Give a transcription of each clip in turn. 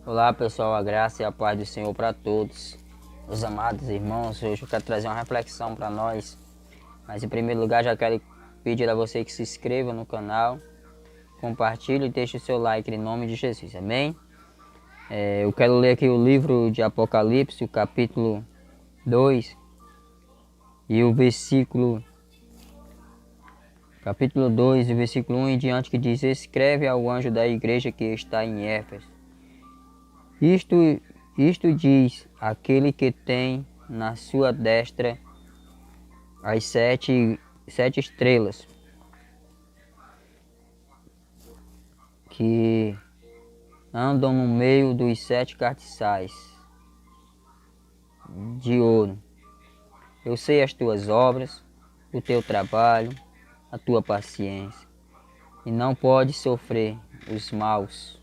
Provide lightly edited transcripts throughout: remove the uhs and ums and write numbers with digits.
Olá pessoal, a graça e a paz do Senhor para todos. Meus amados irmãos, hoje eu quero trazer uma reflexão para nós. Mas em primeiro lugar já quero pedir a você que se inscreva no canal, compartilhe e deixe o seu like em nome de Jesus, amém? Eu quero ler aqui o livro de Apocalipse, o capítulo 2 e o capítulo 2 e versículo 1 em diante, que diz: escreve ao anjo da igreja que está em Éfeso. Isto diz aquele que tem na sua destra as sete estrelas, que andam no meio dos 7 castiçais de ouro. Eu sei as tuas obras, o teu trabalho, a tua paciência, e não podes sofrer os maus.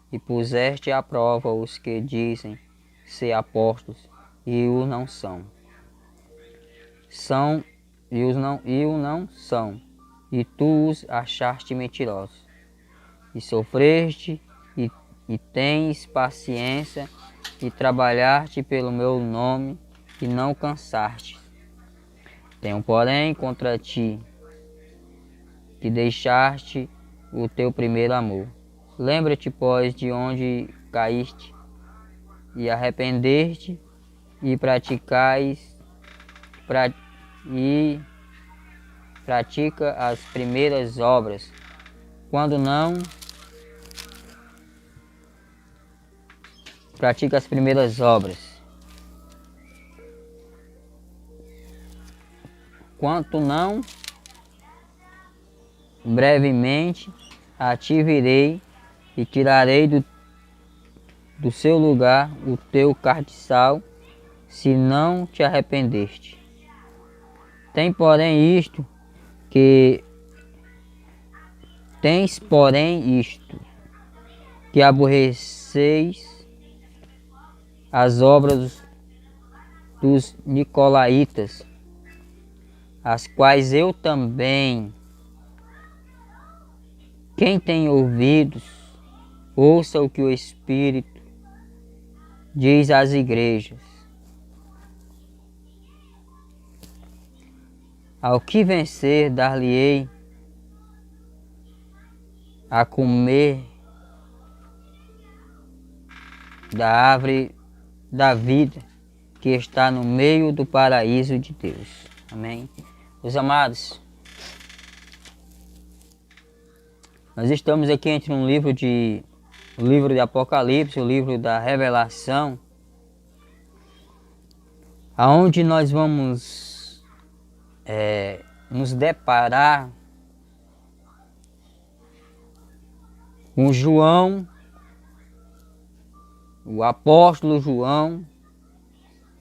E puseste à prova os que dizem ser apóstolos e o não são. E o não são. E tu os achaste mentirosos. E sofreste e tens paciência e trabalhaste pelo meu nome e não cansaste. Tenho, porém, contra ti que deixaste o teu primeiro amor. Lembra-te, pois, de onde caíste, e arrependeste, e pratica as primeiras obras. Quando não pratica as primeiras obras, quanto não, brevemente a ti virei e tirarei do seu lugar o teu castiçal, se não te arrependeste. Tens, porém, isto, que aborreceis as obras dos nicolaítas, as quais eu também. Quem tem ouvidos, ouça o que o Espírito diz às igrejas. Ao que vencer, dar-lhe-ei a comer da árvore da vida que está no meio do paraíso de Deus. Amém? Meus amados, nós estamos aqui entre o livro de Apocalipse, o livro da Revelação, aonde nós vamos nos deparar com João, o apóstolo João,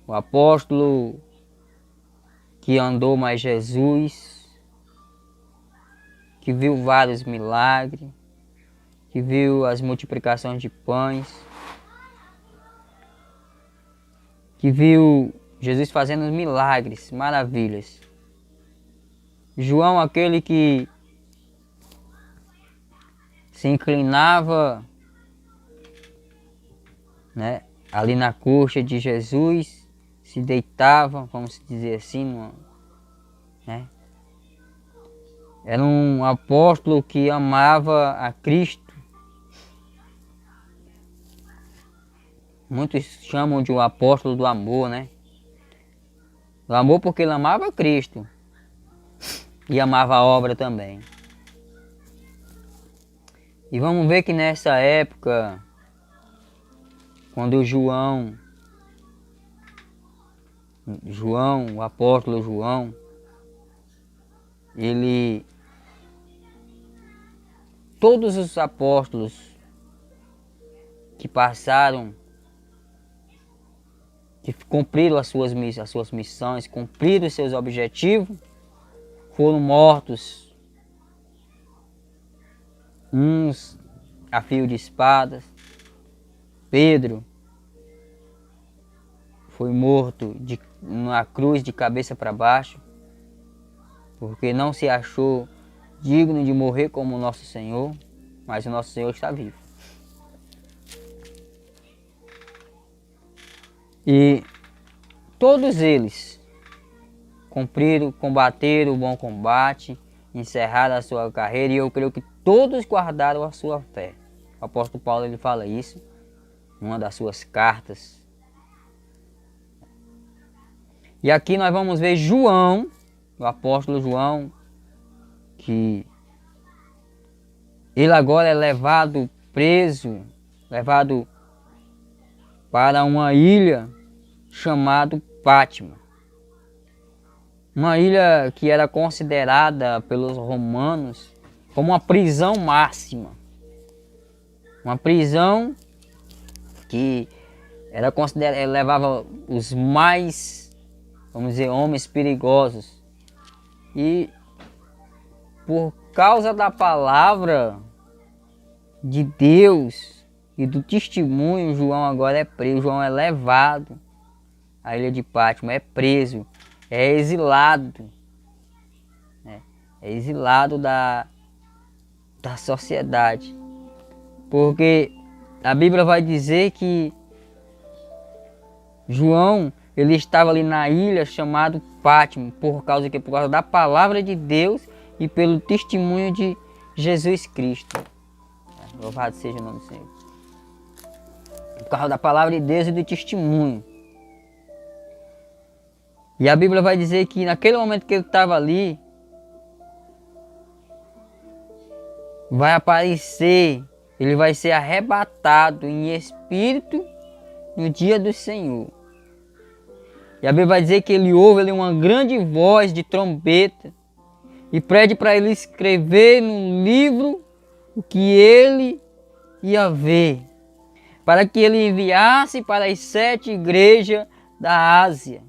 o apóstolo que andou mais Jesus, que viu vários milagres, que viu as multiplicações de pães, que viu Jesus fazendo milagres, maravilhas. João, aquele que se inclinava, né, ali na coxa de Jesus, se deitava, vamos dizer assim, né? Era um apóstolo que amava a Cristo. Muitos chamam de o apóstolo do amor, né? Do amor porque ele amava a Cristo e amava a obra também. E vamos ver que nessa época, quando o apóstolo João, todos os apóstolos que passaram, que cumpriram as suas missões, cumpriram os seus objetivos, foram mortos, uns a fio de espadas. Pedro foi morto na cruz de cabeça para baixo, porque não se achou digno de morrer como o nosso Senhor, mas o nosso Senhor está vivo. E todos eles cumpriram, combateram o bom combate, encerraram a sua carreira, e eu creio que todos guardaram a sua fé. O apóstolo Paulo ele fala isso em uma das suas cartas. E aqui nós vamos ver João, o apóstolo João, que ele agora é levado preso, levado para uma ilha chamada Pátimo. Uma ilha que era considerada pelos romanos como uma prisão máxima. Uma prisão que era considerada, levava os mais, vamos dizer, homens perigosos. E por causa da palavra de Deus e do testemunho, João agora é preso. João é levado à ilha de Pátimo, é preso, é exilado. É exilado da sociedade. Porque a Bíblia vai dizer que João, ele estava ali na ilha chamado Pátimo, por causa da palavra de Deus e pelo testemunho de Jesus Cristo. Louvado seja o nome do Senhor. Por causa da palavra de Deus e do testemunho. E a Bíblia vai dizer que naquele momento que ele estava ali, vai aparecer, ele vai ser arrebatado em espírito no dia do Senhor. E a Bíblia vai dizer que ele ouve uma grande voz de trombeta e pede para ele escrever no livro o que ele ia ver, para que ele enviasse para as 7 igrejas da Ásia.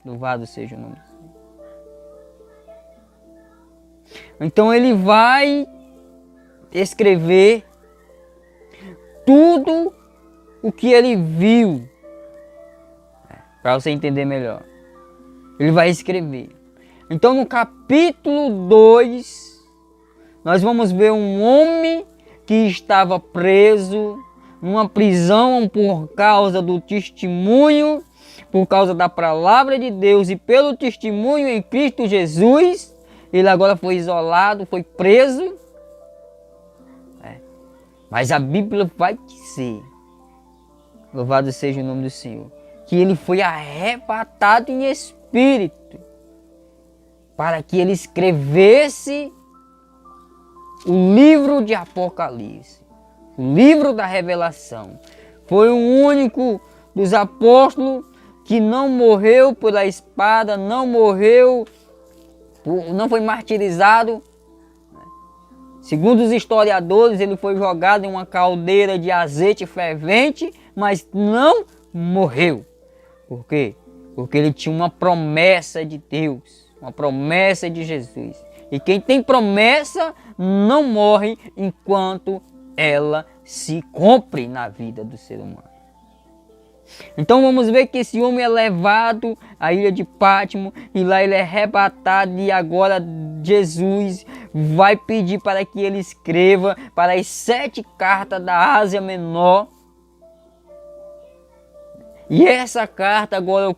Louvado seja o nome do Senhor. Então ele vai escrever tudo o que ele viu, para você entender melhor. Ele vai escrever. Então no capítulo 2, nós vamos ver um homem que estava preso numa prisão por causa do testemunho, por causa da palavra de Deus e pelo testemunho em Cristo Jesus. Ele agora foi isolado, foi preso. Mas a Bíblia vai dizer, louvado seja o nome do Senhor, que ele foi arrebatado em espírito, para que ele escrevesse o livro de Apocalipse, o livro da revelação. Foi o único dos apóstolos que não morreu pela espada, não morreu, não foi martirizado. Segundo os historiadores, ele foi jogado em uma caldeira de azeite fervente, mas não morreu. Por quê? Porque ele tinha uma promessa de Deus, uma promessa de Jesus. E quem tem promessa não morre enquanto ela se cumpre na vida do ser humano. Então vamos ver que esse homem é levado à ilha de Pátimo e lá ele é arrebatado, e agora Jesus vai pedir para que ele escreva para as 7 cartas da Ásia Menor. E essa carta agora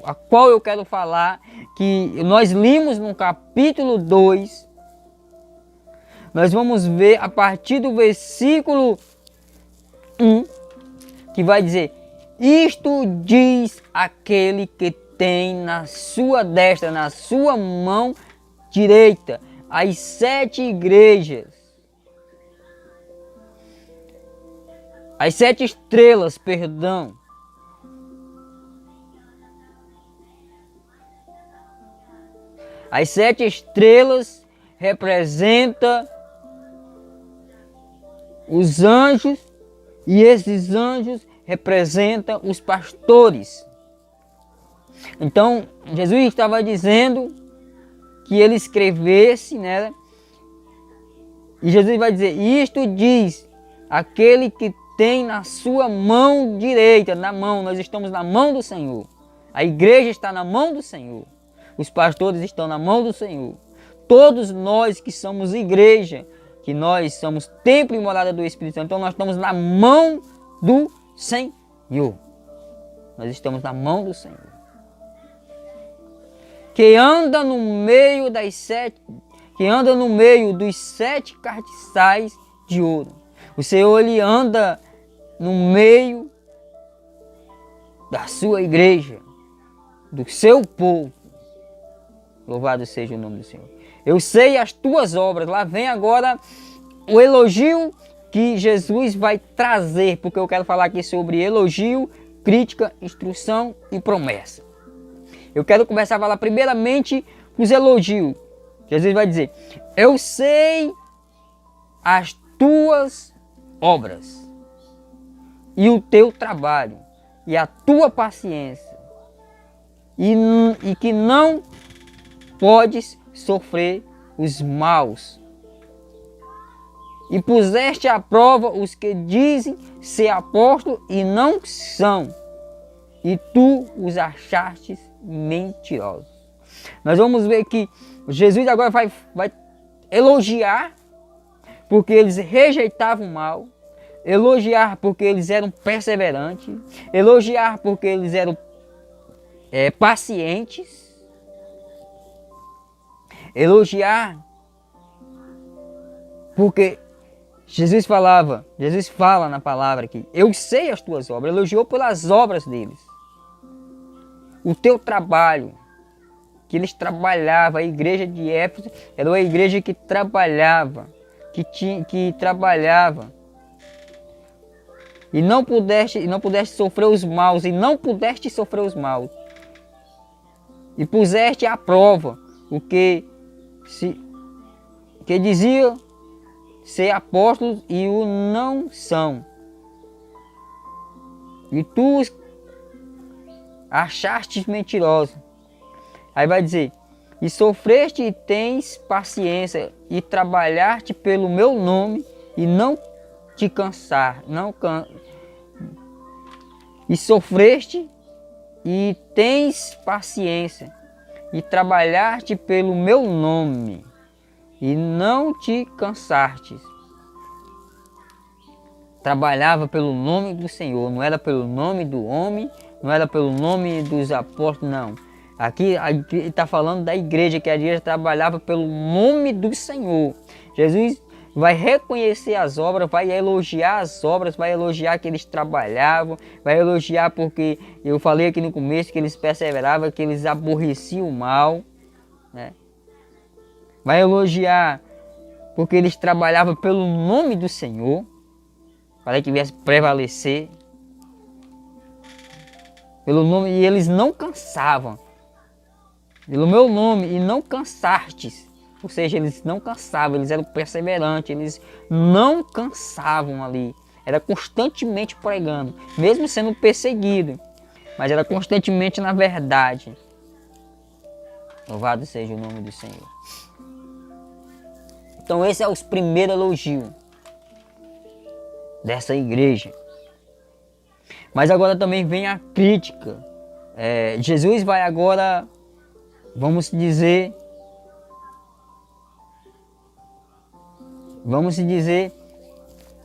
a qual eu quero falar, que nós limos no capítulo 2, nós vamos ver a partir do versículo 1, que vai dizer: isto diz aquele que tem na sua destra, na sua mão direita, as 7 igrejas, as 7 estrelas, perdão. As 7 estrelas representam os anjos, e esses anjos representam os pastores. Então, Jesus estava dizendo que ele escrevesse, né? E Jesus vai dizer: isto diz aquele que tem na sua mão direita, na mão, nós estamos na mão do Senhor. A igreja está na mão do Senhor. Os pastores estão na mão do Senhor. Todos nós que somos igreja, que nós somos templo e morada do Espírito Santo, então nós estamos na mão do Senhor. Nós estamos na mão do Senhor. Que anda no meio dos 7 castiçais de ouro. O Senhor, ele anda no meio da sua igreja, do seu povo. Louvado seja o nome do Senhor. Eu sei as tuas obras. Lá vem agora o elogio que Jesus vai trazer, porque eu quero falar aqui sobre elogio, crítica, instrução e promessa. Eu quero começar a falar primeiramente os elogios. Jesus vai dizer: eu sei as tuas obras e o teu trabalho e a tua paciência e que não podes sofrer os maus. E puseste à prova os que dizem ser apóstolos e não são, e tu os achaste mentirosos. Nós vamos ver que Jesus agora vai elogiar porque eles rejeitavam o mal, elogiar porque eles eram perseverantes, elogiar porque eles eram pacientes, elogiar porque Jesus fala na palavra aqui: eu sei as tuas obras. Elogiou pelas obras deles. O teu trabalho, que eles trabalhavam. A igreja de Éfeso era uma igreja que trabalhava, que trabalhava. E não pudeste sofrer os maus, E puseste à prova o que dizia ser apóstolos e o não são. E tu os achaste mentirosos. Aí vai dizer: e sofreste e tens paciência e trabalhaste pelo meu nome e não te cansar, e sofreste e tens paciência e trabalhaste pelo meu nome e não te cansastes. Trabalhava pelo nome do Senhor, não era pelo nome do homem, não era pelo nome dos apóstolos, não. Aqui está falando da igreja, que a igreja trabalhava pelo nome do Senhor. Jesus vai reconhecer as obras, vai elogiar as obras, vai elogiar que eles trabalhavam, vai elogiar porque eu falei aqui no começo que eles perseveravam, que eles aborreciam o mal, né? Vai elogiar porque eles trabalhavam pelo nome do Senhor, para que viesse prevalecer pelo nome, e eles não cansavam. Pelo meu nome e não cansastes. Ou seja, eles não cansavam, eles eram perseverantes, eles não cansavam ali. Era constantemente pregando, mesmo sendo perseguido, mas era constantemente na verdade. Louvado seja o nome do Senhor. Então esse é os primeiros elogios dessa igreja. Mas agora também vem a crítica. Jesus vai agora, vamos dizer,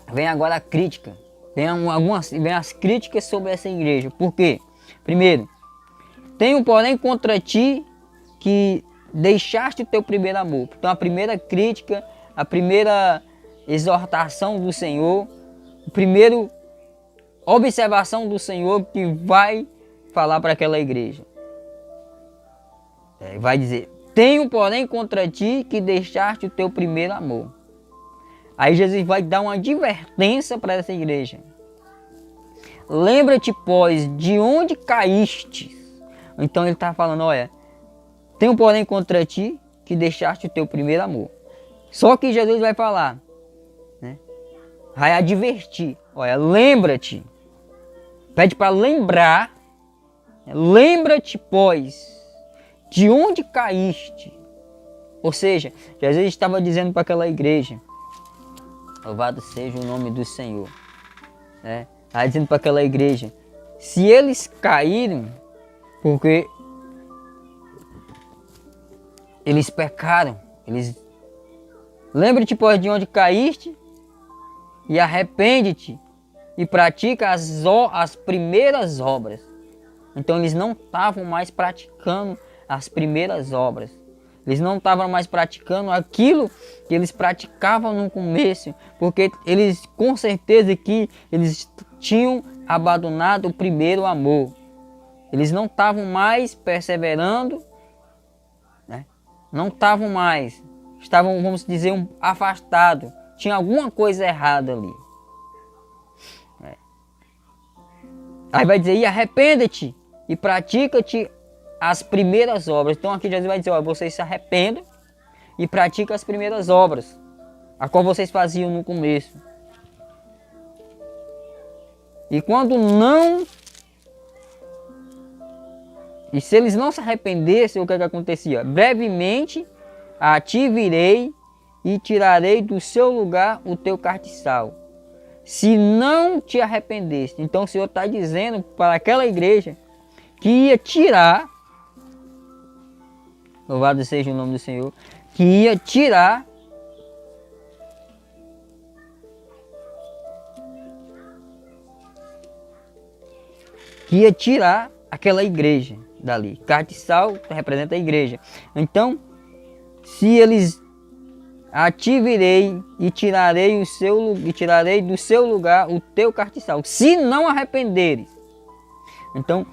vem agora a crítica. Vem as críticas sobre essa igreja. Por quê? Primeiro, tenho porém contra ti que deixaste o teu primeiro amor. Então a primeira crítica, a primeira exortação do Senhor, a primeira observação do Senhor que vai falar para aquela igreja. Vai dizer: tenho porém contra ti que deixaste o teu primeiro amor. Aí Jesus vai dar uma advertência para essa igreja. Lembra-te, pois, de onde caíste. Então ele está falando: olha, tenho porém contra ti que deixaste o teu primeiro amor. Só que Jesus vai falar, né? Vai advertir: olha, lembra-te. Pede para lembrar. Lembra-te, pois, de onde caíste. Ou seja, Jesus estava dizendo para aquela igreja, louvado seja o nome do Senhor, né? Estava dizendo para aquela igreja: se eles caíram, porque eles pecaram, lembra-te, pois, de onde caíste e arrepende-te e pratica as primeiras obras. Então eles não estavam mais praticando as primeiras obras. Eles não estavam mais praticando aquilo que eles praticavam no começo, porque eles, com certeza que eles tinham abandonado o primeiro amor. Eles não estavam mais perseverando, né? Não estavam mais, estavam, vamos dizer, afastados. Tinha alguma coisa errada ali. Aí vai dizer, e arrependa-te e pratica-te as primeiras obras. Então aqui Jesus vai dizer, ó, vocês se arrependam e praticam as primeiras obras, a qual vocês faziam no começo. E quando não... E se eles não se arrependessem, o que acontecia? Brevemente a ti virei e tirarei do seu lugar o teu castiçal. Se não te arrependeste. Então o Senhor está dizendo para aquela igreja que ia tirar, louvado seja o nome do Senhor, que ia tirar aquela igreja dali. Castiçal representa a igreja. Então, se eles a ti virei e tirarei do seu lugar o teu castiçal, se não arrependeres. Então,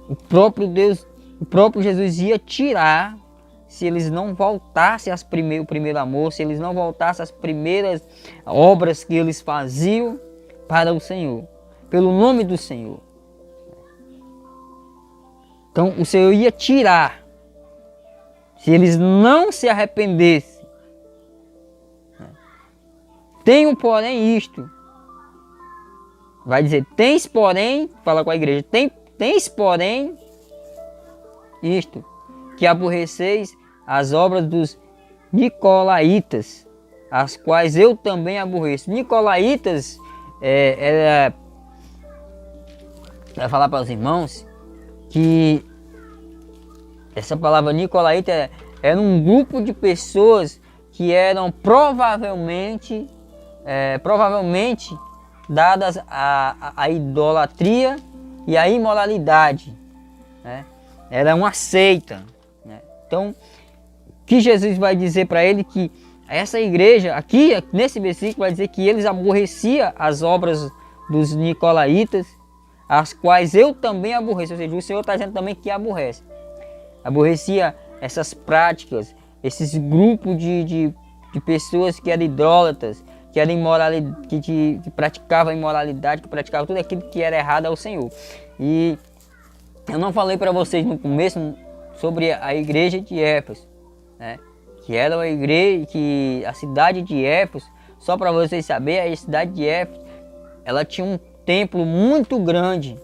o próprio Deus, o próprio Jesus ia tirar, se eles não voltassem o primeiro amor, se eles não voltassem às primeiras obras que eles faziam para o Senhor, pelo nome do Senhor. Então o Senhor ia tirar, se eles não se arrependessem. Tenho, porém, isto. Vai dizer, tens, porém, fala com a igreja, tens, porém, isto, que aborreceis as obras dos nicolaítas, as quais eu também aborreço. Nicolaítas, vai falar para os irmãos que essa palavra nicolaíta era um grupo de pessoas que eram provavelmente dadas à idolatria e à imoralidade, né? Era uma seita, né? Então, que Jesus vai dizer para ele que essa igreja, aqui nesse versículo, vai dizer que eles aborreciam as obras dos nicolaítas, as quais eu também aborreço. Ou seja, o Senhor está dizendo também que aborrecia essas práticas, esses grupos de pessoas que eram idólatras, que eram que praticavam imoralidade, que praticavam tudo aquilo que era errado ao Senhor. E eu não falei para vocês no começo sobre a igreja de Éfeso, né? Que era uma igreja, que a cidade de Éfeso, só para vocês saberem, a cidade de Éfeso, ela tinha um templo muito grande.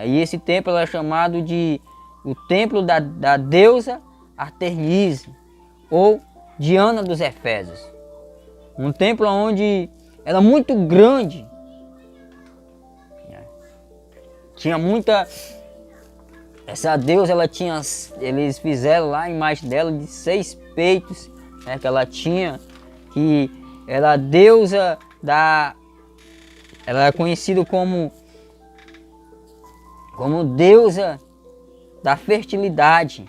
E esse templo era chamado de o templo da deusa Artemis, ou Diana dos Efésios. Um templo onde era muito grande. Tinha muita... Essa deusa, eles fizeram lá a imagem dela de 6 peitos, né, que ela tinha, que era a deusa da... Ela era conhecida como deusa da fertilidade,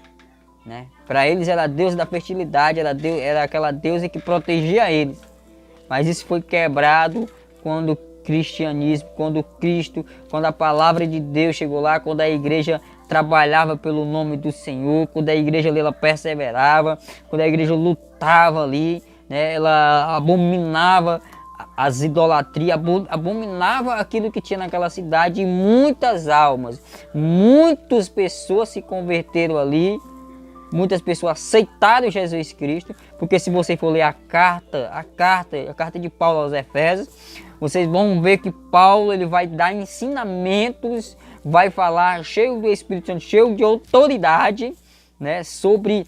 né? Para eles era a deusa da fertilidade, era aquela deusa que protegia eles. Mas isso foi quebrado quando o cristianismo, quando Cristo, quando a palavra de Deus chegou lá, quando a igreja trabalhava pelo nome do Senhor, quando a igreja ali, ela perseverava, quando a igreja lutava ali, né? Ela abominava as idolatrias, abominava aquilo que tinha naquela cidade, e muitas almas, muitas pessoas se converteram ali. Muitas pessoas aceitaram Jesus Cristo, porque se você for ler a carta de Paulo aos Efésios, vocês vão ver que Paulo ele vai dar ensinamentos, vai falar cheio do Espírito Santo, cheio de autoridade, né, sobre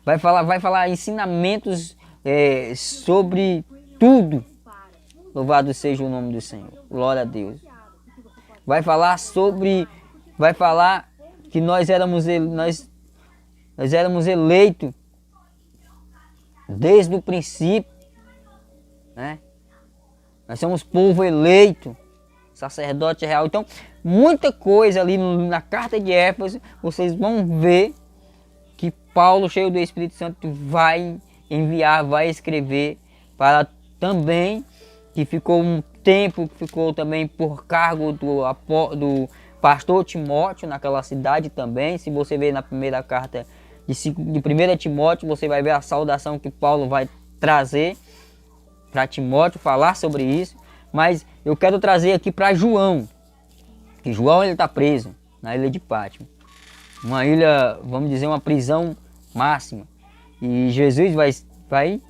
vai falar ensinamentos sobre tudo. Louvado seja o nome do Senhor. Glória a Deus. Vai falar que nós éramos eleitos desde o princípio, né? Nós somos povo eleito, sacerdote real. Então, muita coisa ali na carta de Éfeso, vocês vão ver que Paulo, cheio do Espírito Santo, vai enviar, vai escrever para também, que ficou um tempo, ficou também por cargo do pastor Timóteo naquela cidade também. Se você ver na primeira carta de 1 Timóteo, você vai ver a saudação que Paulo vai trazer para Timóteo, falar sobre isso. Mas eu quero trazer aqui para João, que João ele está preso na ilha de Pátmos, uma ilha, vamos dizer, uma prisão máxima, e Jesus vai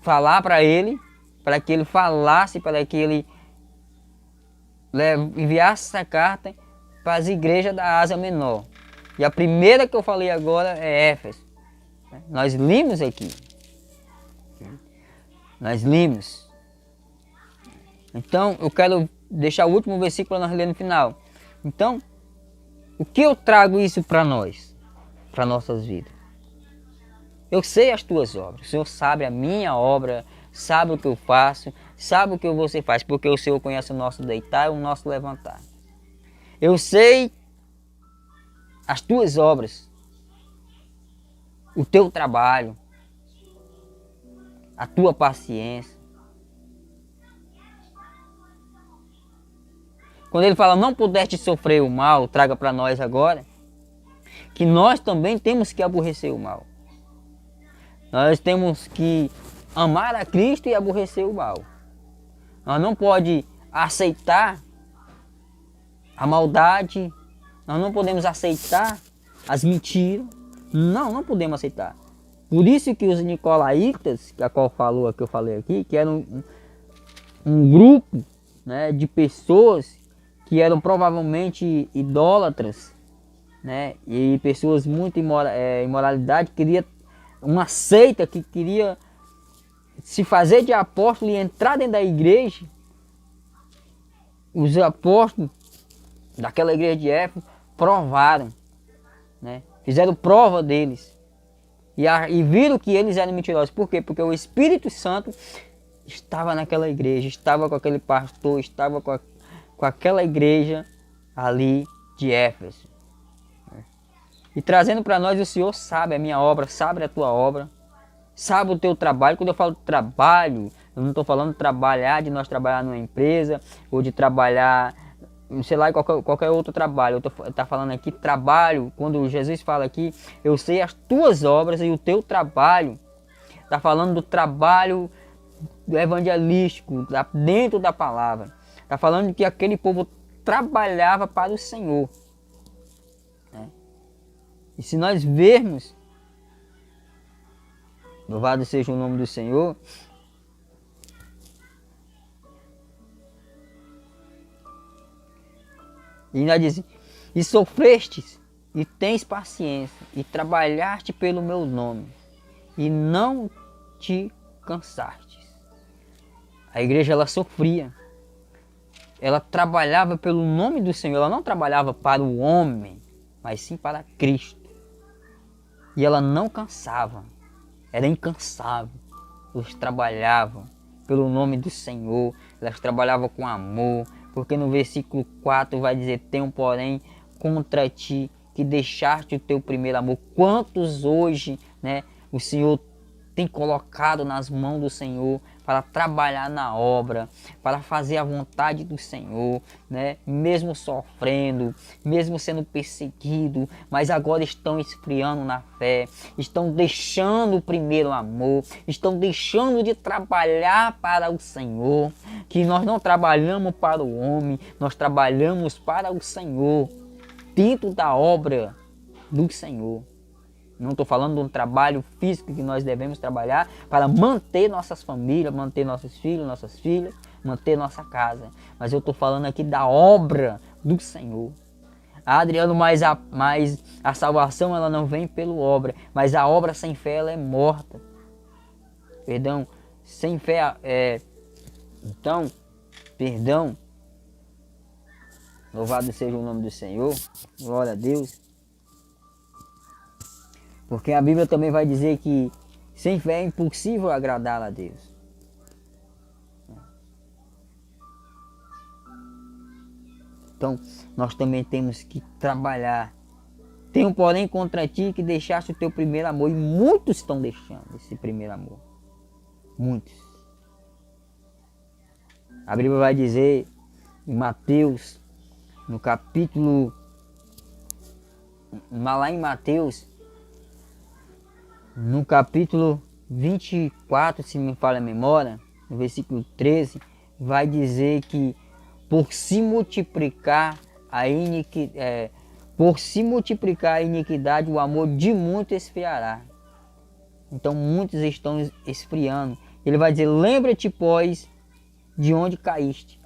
falar para ele, para que ele falasse, para que ele enviasse essa carta para as igrejas da Ásia Menor. E a primeira que eu falei agora é Éfeso. Nós limos aqui. Nós limos. Então eu quero deixar o último versículo para nós ler no final. Então, o que eu trago isso para nós? Para nossas vidas. Eu sei as tuas obras. O Senhor sabe a minha obra, sabe o que eu faço, sabe o que você faz, porque o Senhor conhece o nosso deitar e o nosso levantar. Eu sei as tuas obras, o teu trabalho, a tua paciência. Quando ele fala, não pudeste sofrer o mal, traga para nós agora, que nós também temos que aborrecer o mal. Nós temos que amar a Cristo e aborrecer o mal. Nós não podemos aceitar a maldade, nós não podemos aceitar as mentiras. Não podemos aceitar. Por isso que os nicolaítas, que eu falei aqui, que eram um grupo, né, de pessoas que eram provavelmente idólatras, né, e pessoas muito imoralidade, queria uma seita que queria se fazer de apóstolo e entrar dentro da igreja. Os apóstolos daquela igreja de Éfeso provaram, né, fizeram prova deles e viram que eles eram mentirosos. Por quê? Porque o Espírito Santo estava naquela igreja, estava com aquele pastor, estava com aquela igreja ali de Éfeso. E trazendo para nós, o Senhor sabe a minha obra, sabe a tua obra, sabe o teu trabalho. Quando eu falo trabalho, eu não estou falando trabalhar, de nós trabalhar numa empresa, ou de trabalhar, sei lá, qualquer outro trabalho. Eu estou falando aqui trabalho, quando Jesus fala aqui, eu sei as tuas obras e o teu trabalho. Está falando do trabalho evangelístico, dentro da palavra. Está falando que aquele povo trabalhava para o Senhor. E se nós vermos, louvado seja o nome do Senhor, e ainda diz, e sofrestes, e tens paciência, e trabalhaste pelo meu nome, e não te cansastes. A igreja, ela sofria, ela trabalhava pelo nome do Senhor, ela não trabalhava para o homem, mas sim para Cristo. E ela não cansava, era incansável. Elas trabalhavam pelo nome do Senhor, elas trabalhavam com amor, porque no versículo 4 vai dizer, tenho porém contra ti que deixaste o teu primeiro amor. Quantos hoje, né, o Senhor tem colocado nas mãos do Senhor para trabalhar na obra, para fazer a vontade do Senhor, né? Mesmo sofrendo, mesmo sendo perseguido, mas agora estão esfriando na fé, estão deixando o primeiro amor, estão deixando de trabalhar para o Senhor, que nós não trabalhamos para o homem, nós trabalhamos para o Senhor, dentro da obra do Senhor. Não estou falando de um trabalho físico que nós devemos trabalhar para manter nossas famílias, manter nossos filhos, nossas filhas, manter nossa casa. Mas eu estou falando aqui da obra do Senhor. Adriano, mas a salvação ela não vem pela obra, mas a obra sem fé ela é morta. Perdão, sem fé perdão. Louvado seja o nome do Senhor, glória a Deus. Porque a Bíblia também vai dizer que sem fé é impossível agradar a Deus. Então, nós também temos que trabalhar. Tenho, porém, contra ti que deixaste o teu primeiro amor. E muitos estão deixando esse primeiro amor. Muitos. A Bíblia vai dizer em Mateus, no capítulo... Lá em Mateus, no capítulo 24, se me falha a memória, no versículo 13, vai dizer que por se multiplicar a iniquidade, o amor de muitos esfriará. Então muitos estão esfriando. Ele vai dizer: lembra-te, pois, de onde caíste.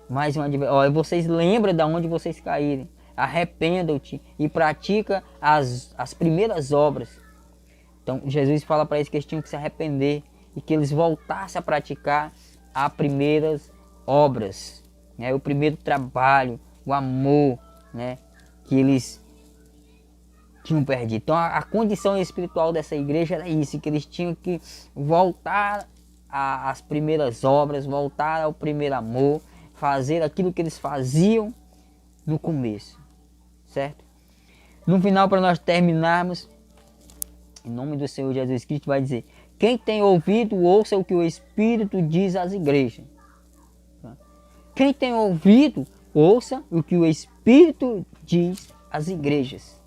Mais uma vez, vocês lembram de onde vocês caíram. Arrependam-te e pratica as primeiras obras. Então Jesus fala para eles que eles tinham que se arrepender e que eles voltassem a praticar as primeiras obras, né? O primeiro trabalho, o amor, né? Que eles tinham perdido. Então a condição espiritual dessa igreja era isso, que eles tinham que voltar às primeiras obras, voltar ao primeiro amor, fazer aquilo que eles faziam no começo, certo? No final, para nós terminarmos, em nome do Senhor Jesus Cristo, vai dizer: quem tem ouvido, ouça o que o Espírito diz às igrejas. Quem tem ouvido, ouça o que o Espírito diz às igrejas.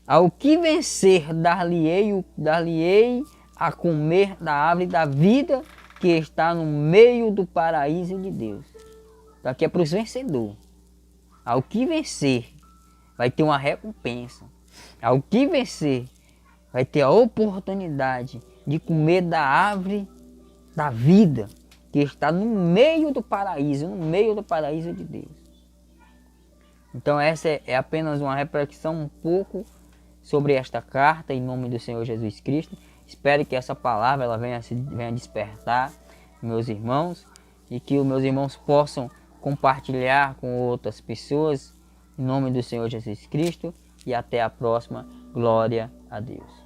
Ao que vencer, dar-lhe-ei a comer da árvore da vida que está no meio do paraíso de Deus. Daqui é para os vencedores. Ao que vencer, vai ter uma recompensa. Ao que vencer, vai ter a oportunidade de comer da árvore da vida que está no meio do paraíso de Deus. Então essa é apenas uma reflexão um pouco sobre esta carta, em nome do Senhor Jesus Cristo. Espero que essa palavra ela venha despertar meus irmãos e que os meus irmãos possam compartilhar com outras pessoas, em nome do Senhor Jesus Cristo, e até a próxima. Glória a Deus.